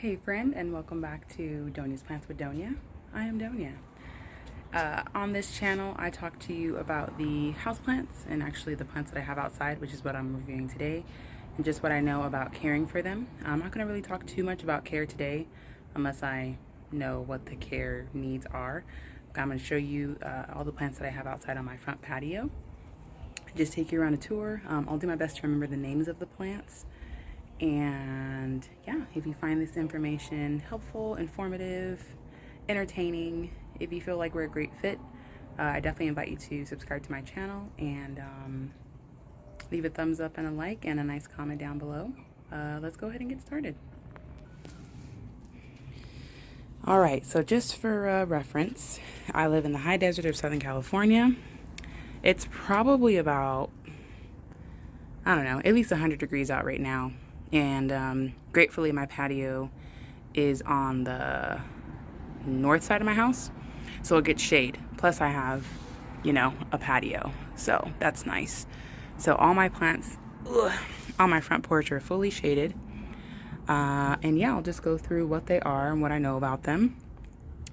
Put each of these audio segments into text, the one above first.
Hey friend, and welcome back to Donya's Plants with Doña. I am Doña. On this channel, I talk to you about the houseplants and actually the plants that I have outside, which is what I'm reviewing today, and just what I know about caring for them. I'm not going to really talk too much about care today unless I know what the care needs are. I'm going to show you all the plants that I have outside on my front patio. Just take you around a tour. I'll do my best to remember the names of the plants. And yeah, if you find this information helpful, informative, entertaining, if you feel like we're a great fit, I definitely invite you to subscribe to my channel and leave a thumbs up and a like and a nice comment down below. Let's go ahead and get started. All right, so just for reference, I live in the high desert of Southern California. It's probably about, I don't know, at least 100 degrees out right now. And gratefully, my patio is on the north side of my house, so it gets shade. Plus, I have, a patio, so that's nice. So all my plants on my front porch are fully shaded. And yeah, I'll just go through what they are and what I know about them.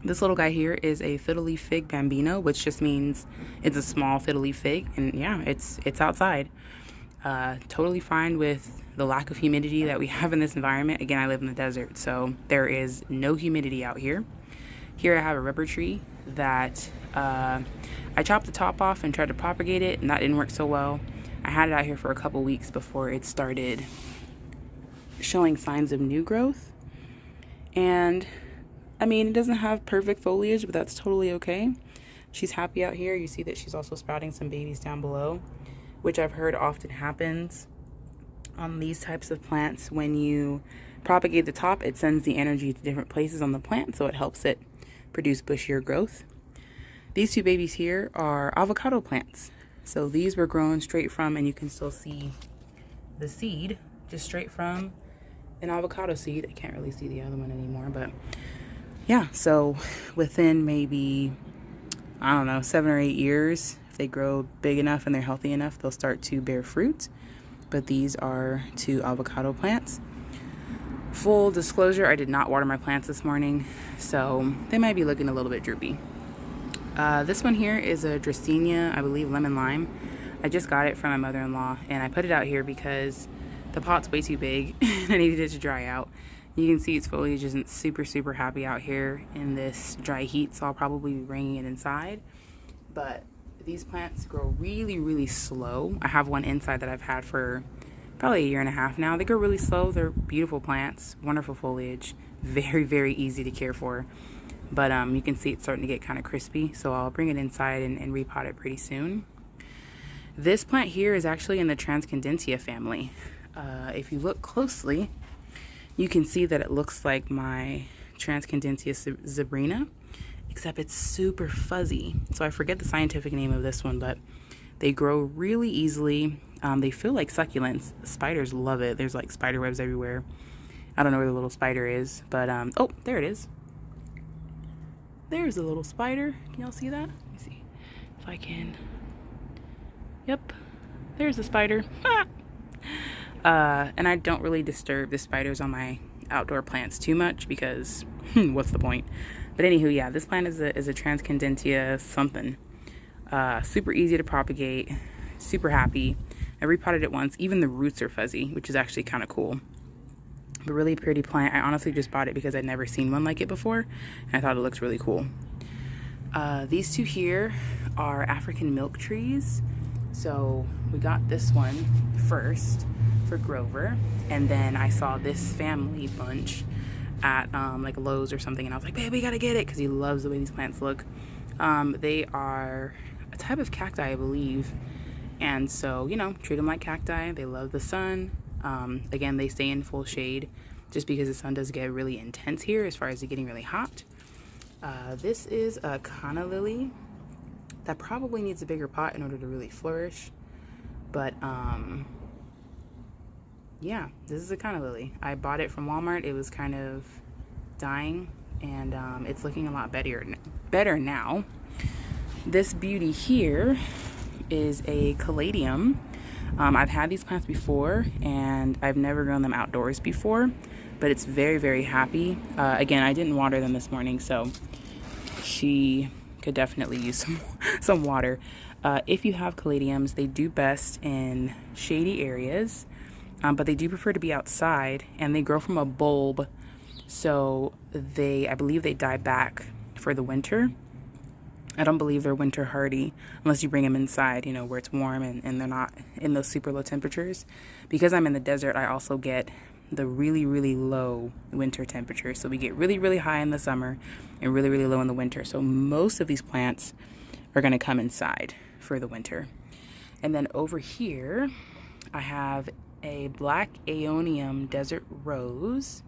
This little guy here is a fiddle leaf fig bambino, which just means it's a small fiddle leaf fig. And yeah, it's outside. Totally fine with the lack of humidity that we have in this environment. Again, I live in the desert, so there is no humidity out here. Here I have a rubber tree that I chopped the top off and tried to propagate it, and that didn't work so well. I had it out here for a couple weeks before it started showing signs of new growth. And I mean, it doesn't have perfect foliage, but that's totally okay. She's happy out here. You see that she's also sprouting some babies down below, which I've heard often happens on these types of plants. When you propagate the top, it sends the energy to different places on the plant, so it helps it produce bushier growth. These two babies here are avocado plants. So these were grown straight from, and you can still see the seed, just straight from an avocado seed. I can't really see the other one anymore, but yeah, so within maybe, I don't know, 7 or 8 years, if they grow big enough and they're healthy enough, they'll start to bear fruit. But these are two avocado plants. Full disclosure, I did not water my plants this morning, so they might be looking a little bit droopy. This one here is a Dracaena, I believe lemon lime. I just got it from my mother-in-law, and I put it out here because the pot's way too big and I needed it to dry out. You can see its foliage isn't super happy out here in this dry heat, so I'll probably be bringing it inside. But these plants grow really slow. I have one inside that I've had for probably 1.5 years now. They grow really slow. They're beautiful plants, wonderful foliage, very easy to care for. But you can see it's starting to get kind of crispy, so I'll bring it inside and repot it pretty soon. This plant here is actually in the Transcendentia family. If you look closely, you can see that it looks like my Transcendentia zebrina, except it's super fuzzy. So I forget the scientific name of this one, but they grow really easily. They feel like succulents. Spiders love it. There's like spider webs everywhere. I don't know where the little spider is, but oh, there it is. There's a little spider. Can y'all see that? Let me see if I can. Yep, there's the spider. And I don't really disturb the spiders on my outdoor plants too much because what's the point? But anywho, yeah, this plant is a Transcendentia something. Super easy to propagate, super happy. I repotted it once. Even the roots are fuzzy, which is actually kind of cool. But really pretty plant. I honestly just bought it because I'd never seen one like it before, and I thought it looks really cool. These two here are African milk trees. So we got this one first for Grover, and then I saw this family bunch at like Lowe's or something, and I was like, babe, we gotta get it, because he loves the way these plants look. They are a type of cacti, I believe, and so treat them like cacti. They love the sun. Again, they stay in full shade just because the sun does get really intense here as far as it getting really hot. This is a canna lily that probably needs a bigger pot in order to really flourish, but yeah, this is a canna lily. I bought it from Walmart. It was kind of dying, and it's looking a lot better now. This beauty here is a caladium. I've had these plants before, and I've never grown them outdoors before, but it's very, very happy. Again, I didn't water them this morning, so she could definitely use some water. If you have caladiums, they do best in shady areas, but they do prefer to be outside, and they grow from a bulb, so I believe they die back for the winter. I don't believe they're winter hardy unless you bring them inside, you know, where it's warm and they're not in those super low temperatures. Because I'm in the desert, I also get the really, really low winter temperatures. So we get really, really high in the summer and really, really low in the winter. So most of these plants are going to come inside for the winter. And then over here, I have a black aeonium desert rose.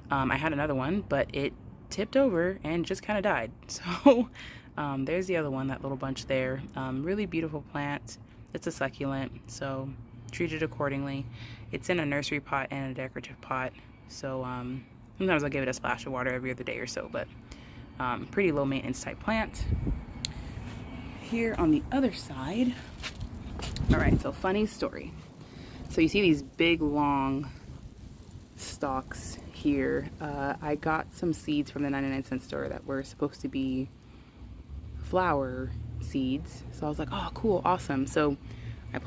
I had another one, but it tipped over and just kind of died. So there's the other one, that little bunch there. Really beautiful plant. It's a succulent, so treat it accordingly. It's in a nursery pot and a decorative pot, so sometimes I'll give it a splash of water every other day or so, but pretty low maintenance type plant. Here on the other side, all right, so funny story. So you see these big long stalks here. I got some seeds from the 99-cent store that were supposed to be flower seeds, so I was like, oh cool, awesome. So I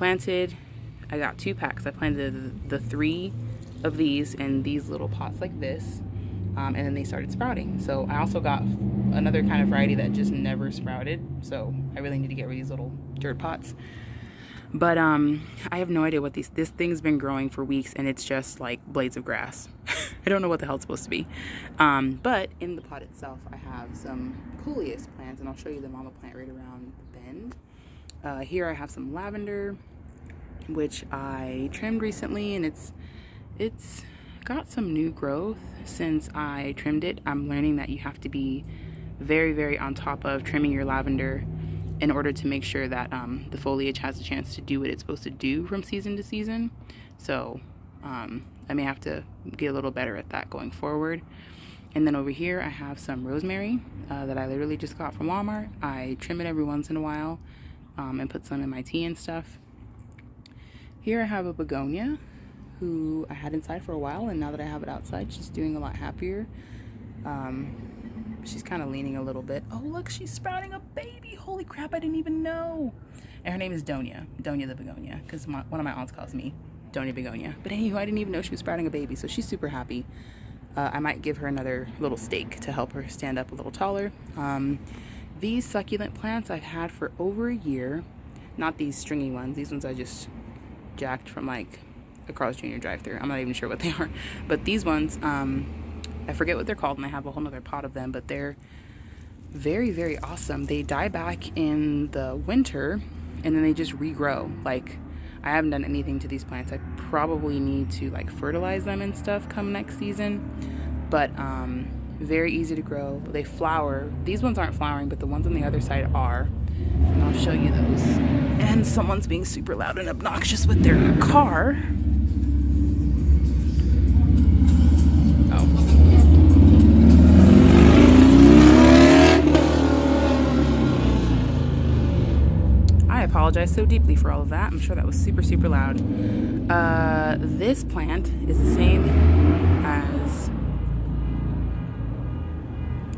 got 2 packs. I planted the 3 of these in these little pots like this, and then they started sprouting. So I also got another kind of variety that just never sprouted, so I really need to get rid of these little dirt pots. But I have no idea what this thing's been growing for weeks, and it's just like blades of grass. I don't know what the hell it's supposed to be. But in the pot itself, I have some coleus plants, and I'll show you the mama plant right around the bend. Here I have some lavender, which I trimmed recently, and it's got some new growth since I trimmed it. I'm learning that you have to be very, very on top of trimming your lavender in order to make sure that the foliage has a chance to do what it's supposed to do from season to season. So I may have to get a little better at that going forward. And then over here I have some rosemary that I literally just got from Walmart. I trim it every once in a while and put some in my tea and stuff. Here I have a begonia who I had inside for a while, and now that I have it outside, she's doing a lot happier. She's kind of leaning a little bit. Oh look, she's sprouting a baby. Holy crap, I didn't even know. And her name is Doña the begonia, because one of my aunts calls me Doña begonia. But anyway, I didn't even know she was sprouting a baby, so she's super happy. I might give her another little stake to help her stand up a little taller. These succulent plants I've had for over a year. Not these stringy ones. These ones I just jacked from like a Carl's Jr. drive-thru. I'm not even sure what they are. But these ones, I forget what they're called, and I have a whole nother pot of them, but they're very, very awesome. They die back in the winter, and then they just regrow. Like, I haven't done anything to these plants. I probably need to like fertilize them and stuff come next season, but very easy to grow. They flower. These ones aren't flowering, but the ones on the other side are, and I'll show you those. And someone's being super loud and obnoxious with their car. I apologize so deeply for all of that. I'm sure that was super, super loud. This plant is the same as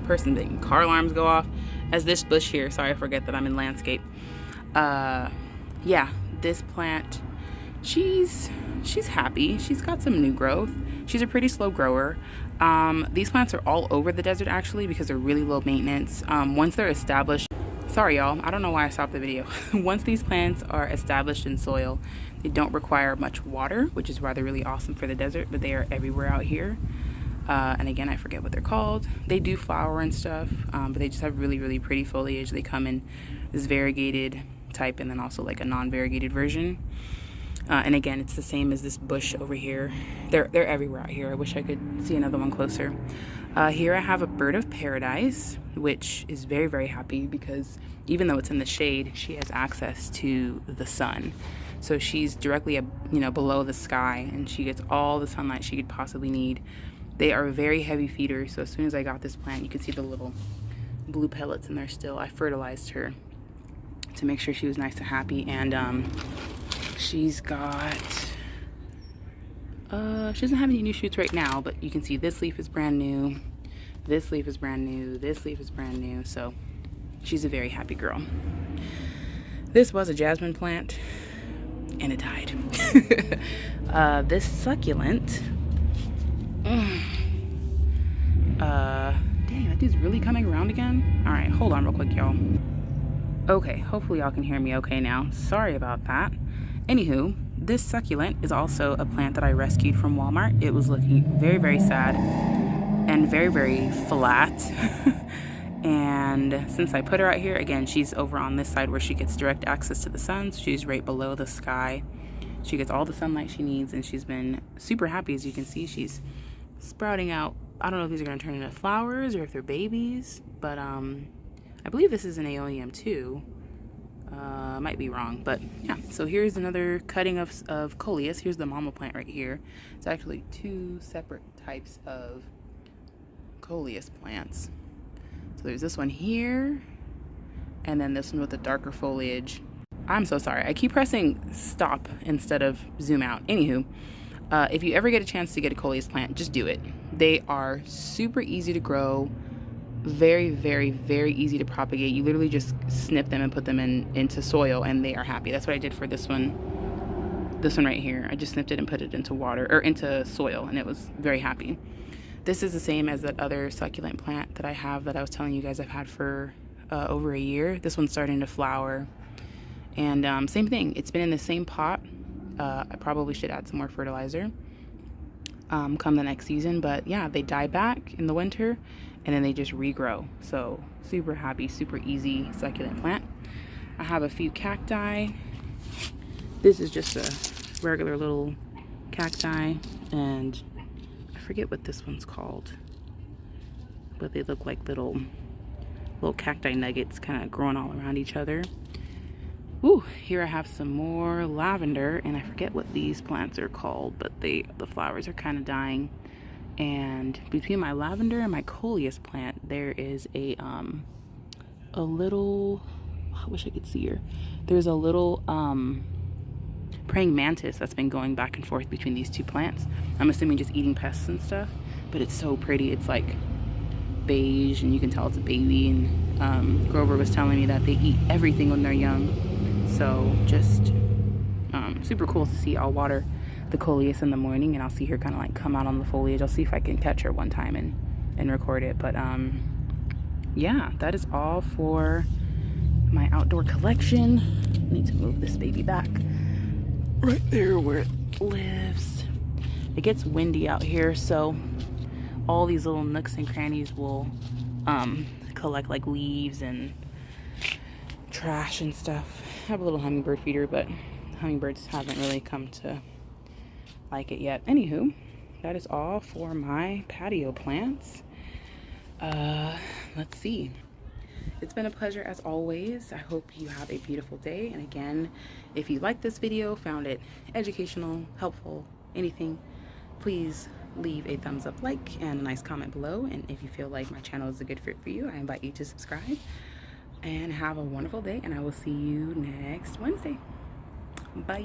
person thing. Car alarms go off as this bush here. Sorry, I forget that I'm in landscape. Yeah, this plant, she's happy. She's got some new growth. She's a pretty slow grower. These plants are all over the desert actually because they're really low maintenance. Once they're established, sorry y'all, I don't know why I stopped the video. Once these plants are established in soil, they don't require much water, which is why they're really awesome for the desert, but they are everywhere out here. And again, I forget what they're called. They do flower and stuff, but they just have really, really pretty foliage. They come in this variegated type and then also like a non-variegated version. And again, it's the same as this bush over here. They're everywhere out here. I wish I could see another one closer. Here I have a bird of paradise, which is very, very happy because even though it's in the shade, she has access to the sun. So she's directly, below the sky, and she gets all the sunlight she could possibly need. They are very heavy feeders, so as soon as I got this plant, you can see the little blue pellets in there still. I fertilized her to make sure she was nice and happy, and she's got She doesn't have any new shoots right now, but you can see this leaf is brand new. This leaf is brand new. This leaf is brand new. So she's a very happy girl. This was a jasmine plant and it died. This succulent. Dang, that dude's really coming around again. All right, hold on real quick, y'all. Okay, hopefully y'all can hear me okay now. Sorry about that. Anywho, this succulent is also a plant that I rescued from Walmart. It was looking very, very sad and very, very flat. And since I put her out here, again, she's over on this side where she gets direct access to the sun. So she's right below the sky. She gets all the sunlight she needs, and she's been super happy. As you can see, she's sprouting out. I don't know if these are going to turn into flowers or if they're babies, but I believe this is an aeonium too. Might be wrong, but yeah. So here's another cutting of coleus. Here's the mama plant right here. It's actually two separate types of coleus plants. So there's this one here, and then this one with the darker foliage. I'm so sorry. I keep pressing stop instead of zoom out. Anywho, if you ever get a chance to get a coleus plant, just do it. They are super easy to grow. Very, very, very easy to propagate. You literally just snip them and put them into soil and they are happy. That's what I did for this one right here. I just snipped it and put it into water, or into soil, and it was very happy. This is the same as that other succulent plant that I have that I was telling you guys I've had for over a year. This one's starting to flower, and same thing. It's been in the same pot. I probably should add some more fertilizer come the next season, but yeah, they die back in the winter and then they just regrow. So super happy, super easy succulent plant. I have a few cacti. This is just a regular little cacti, and I forget what this one's called, but they look like little cacti nuggets kind of growing all around each other. Ooh, here I have some more lavender, and I forget what these plants are called, but the flowers are kind of dying. And between my lavender and my coleus plant, there is a little, I wish I could see her. There's a little praying mantis that's been going back and forth between these two plants. I'm assuming just eating pests and stuff, but it's so pretty. It's like beige, and you can tell it's a baby. And Grover was telling me that they eat everything when they're young. So just super cool to see. I'll water the coleus in the morning, and I'll see her kind of like come out on the foliage. I'll see if I can catch her one time and record it. But yeah, that is all for my outdoor collection. I need to move this baby back right there where it lives. It gets windy out here, so all these little nooks and crannies will collect like leaves and trash and stuff. I have a little hummingbird feeder, but hummingbirds haven't really come to like it yet. Anywho, that is all for my patio plants. Let's see. It's been a pleasure as always. I hope you have a beautiful day. And again, if you liked this video, found it educational, helpful, anything, please leave a thumbs up, like, and a nice comment below. And if you feel like my channel is a good fit for you, I invite you to subscribe. And have a wonderful day, and I will see you next Wednesday. Bye.